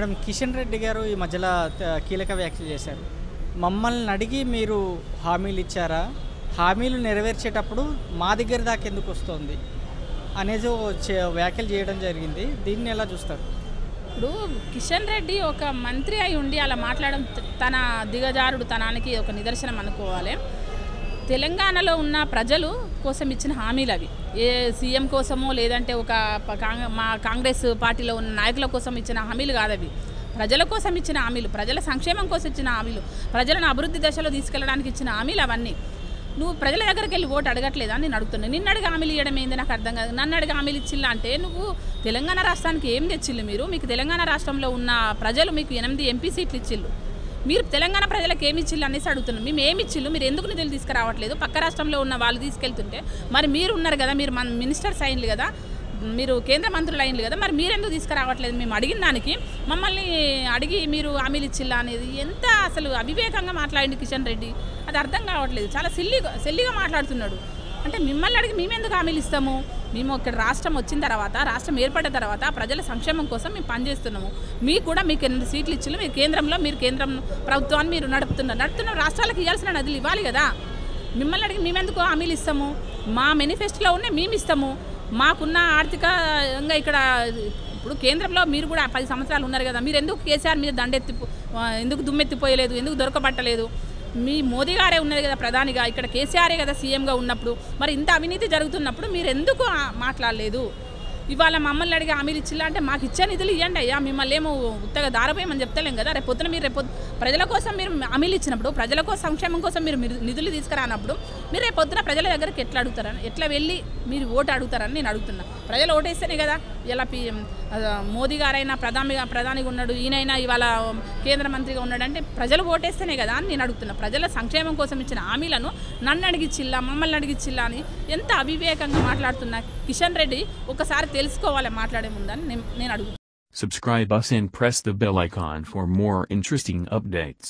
Madam Kishan Reddy గారు ఈ మధ్యలో కీలక వ్యాఖ్యలు చేశారు. మమ్మల్ని అడిగి మీరు హామీలు ఇచ్చారా? హామీలు నెరవేర్చేటప్పుడు మా దగ్గర దాకా ఎందుకు వస్తుంది అనేది వ్యాఖ్యలు చేయడం జరిగింది. దీన్ని ఎలా చూస్తారు? ఇప్పుడు కిషన్ రెడ్డి ఒక మంత్రి అయి ఉండి అలా మాట్లాడడం తన దిగజారుడు తనానికి ఒక నిదర్శనం అనుకోవాలి. తెలంగాణలో ఉన్న ప్రజలు కోసం ఇచ్చిన హామీలు అవి. ఏ సీఎం కోసమో లేదంటే ఒక మా కాంగ్రెస్ పార్టీలో ఉన్న నాయకుల కోసం ఇచ్చిన హామీలు కాదవి. ప్రజల కోసం ఇచ్చిన హామీలు, ప్రజల సంక్షేమం కోసం ఇచ్చిన హామీలు, ప్రజలను అభివృద్ధి దశలో తీసుకెళ్ళడానికి ఇచ్చిన హామీలు అవన్నీ. నువ్వు ప్రజల దగ్గరికి వెళ్ళి ఓటు అడగట్లేదా అని నేను అడుగుతున్నాను. నిన్ను అడిగి హామీలు ఇవ్వడం ఏంది నాకు అర్థం కాదు. నన్ను అడిగి హామీలు ఇచ్చిల్లా అంటే నువ్వు తెలంగాణ రాష్ట్రానికి ఏం తెచ్చిల్లు? మీకు తెలంగాణ రాష్ట్రంలో ఉన్న ప్రజలు మీకు 8 ఎంపీ సీట్లు ఇచ్చిల్లు. మీరు తెలంగాణ ప్రజలకు ఏమి ఇచ్చిల్లు అనేసి అడుగుతున్నాం. మేము ఏమి ఇచ్చిల్లు, మీరు ఎందుకు నిధులు తీసుకురావట్లేదు? పక్క రాష్ట్రంలో ఉన్న వాళ్ళు తీసుకెళ్తుంటే మరి మీరు ఉన్నారు కదా, మీరు మినిస్టర్స్ అయిండ్లు కదా, మీరు కేంద్ర మంత్రులు అయిండ్లు కదా, మరి మీరెందుకు తీసుకురావట్లేదు? మేము అడిగిన దానికి మమ్మల్ని అడిగి మీరు హామీలు ఇచ్చిల్లా అనేది ఎంత అసలు అవివేకంగా మాట్లాడింది కిషన్ రెడ్డి. అది అర్థం కావట్లేదు. చాలా సిల్లిగా మాట్లాడుతున్నాడు. అంటే మిమ్మల్ని అడిగి మేమెందుకు హామీలు ఇస్తాము? మేము ఇక్కడ రాష్ట్రం వచ్చిన తర్వాత, రాష్ట్రం ఏర్పడిన తర్వాత ప్రజల సంక్షేమం కోసం మేము పనిచేస్తున్నాము. మీకు కూడా మీకు 8 సీట్లు ఇచ్చిల్లు. మీరు కేంద్రం ప్రభుత్వాన్ని మీరు నడుపుతున్న రాష్ట్రాలకు ఇవ్వాల్సిన నిధులు ఇవ్వాలి కదా. మిమ్మల్ని అడిగి మేమెందుకు హామీలు ఇస్తాము? మా మేనిఫెస్టోలో ఉన్నాయి, మేము ఇస్తాము. మాకున్న ఆర్థికంగా ఇక్కడ ఇప్పుడు కేంద్రంలో మీరు కూడా 10 సంవత్సరాలు ఉన్నారు కదా, మీరు ఎందుకు కేసీఆర్ మీద ఎందుకు దుమ్మెత్తిపోయలేదు, ఎందుకు దొరకబట్టలేదు? మీ మోదీ గారే ఉన్నది కదా ప్రధానిగా, ఇక్కడ కేసీఆరే కదా సీఎంగా ఉన్నప్పుడు. మరి ఇంత అవినీతి జరుగుతున్నప్పుడు మీరు ఎందుకు మాట్లాడలేదు? ఇవాళ మమ్మల్ని అడిగి హామీలు ఇచ్చిల్లా అంటే మాకు ఇచ్చే నిధులు ఇవ్వండి అయ్యా, మిమ్మల్ని ఏమో ఉత్తగా దారపోయమని చెప్తలేం కదా. రేపొద్దున మీరు ప్రజల కోసం మీరు హామీలు ఇచ్చినప్పుడు, ప్రజల కోసం సంక్షేమం కోసం మీరు నిధులు తీసుకురానప్పుడు మీరు రేపొద్దున ప్రజల దగ్గరికి ఎట్లా అడుగుతారని, ఎట్లా వెళ్ళి మీరు ఓటు అడుగుతారని నేను అడుగుతున్నా. ప్రజలు ఓటేస్తేనే కదా ఇలా మోదీ గారైనా ప్రధానిగా ఉన్నాడు, ఈయనైనా ఇవాళ కేంద్ర మంత్రిగా ఉన్నాడు అంటే ప్రజలు ఓటేస్తేనే కదా అని నేను అడుగుతున్నా. ప్రజల సంక్షేమం కోసం ఇచ్చిన హామీలను నన్ను అడిగిచ్చిల్లా, మమ్మల్ని అడిగిచ్చిల్లా అని ఎంత అవివేకంగా మాట్లాడుతున్నా కిషన్ రెడ్డి ఒకసారి తెలుసుకోవాలి మాట్లాడే ముందని నేను అడుగుతాను. Subscribe us and press the bell icon for more interesting updates.